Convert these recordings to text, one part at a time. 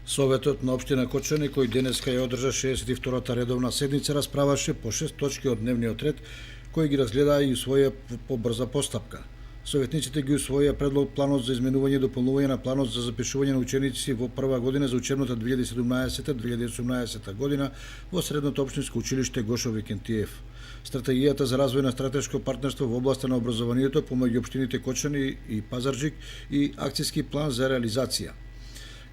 Советот на општина Кочани, кој денеска ја одржа 62-та редовна седница, расправаше по 6 точки од дневниот ред, кои ги разгледаа и усвоија по брза постапка. Советниците ги усвоија предлог планот за изменување и дополнување на планот за запишување на ученици во прва година за учебната 2017-2018 година во Средното општинско училиште Гошо Викентиев. Стратегијата за развој на стратешко партнерство во областа на образованието помеѓу општините Кочани и Пазарџик и акцијски план за реализација.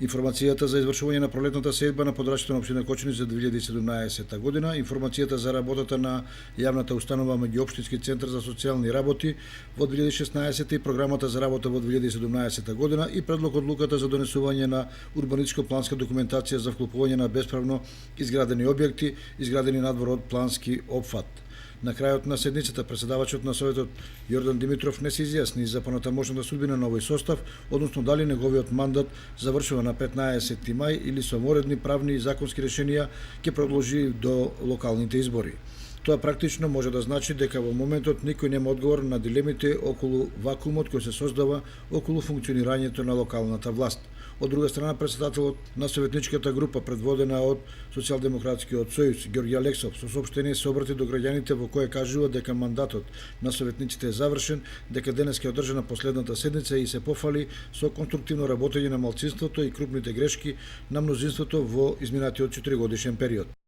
Информацијата за извршување на пролетната седба на подрачјето на општина Кочани за 2017 година, информацијата за работата на јавната установа меѓуопштински центар за социјални работи во 2016 и програмата за работа во 2017 година и предлог одлуката за донесување на урбанистичко-планска документација за вклопување на бесправно изградени објекти, изградени надвор од плански опфат. На крајот на седницата, председавачот на Советот Јордан Димитров не се изјасни за понатамошната судбина на овој состав, односно дали неговиот мандат завршува на 15 мај или со моредни правни и законски решенија ќе продолжи до локалните избори. Тоа практично може да значи дека во моментот никој нема одговор на дилемите околу вакуумот кој се создава околу функционирањето на локалната власт. Од друга страна, председателот на советничката група, предводена од Социјалдемократскиот сојуз, Ѓорѓи Алексов, со соопштение се обрати до граѓаните во кое кажува дека мандатот на советниците е завршен, дека денеска е одржана последната седница и се пофали со конструктивно работење на малцинството и крупните грешки на мнозинството во изминатиот 4-годишен период.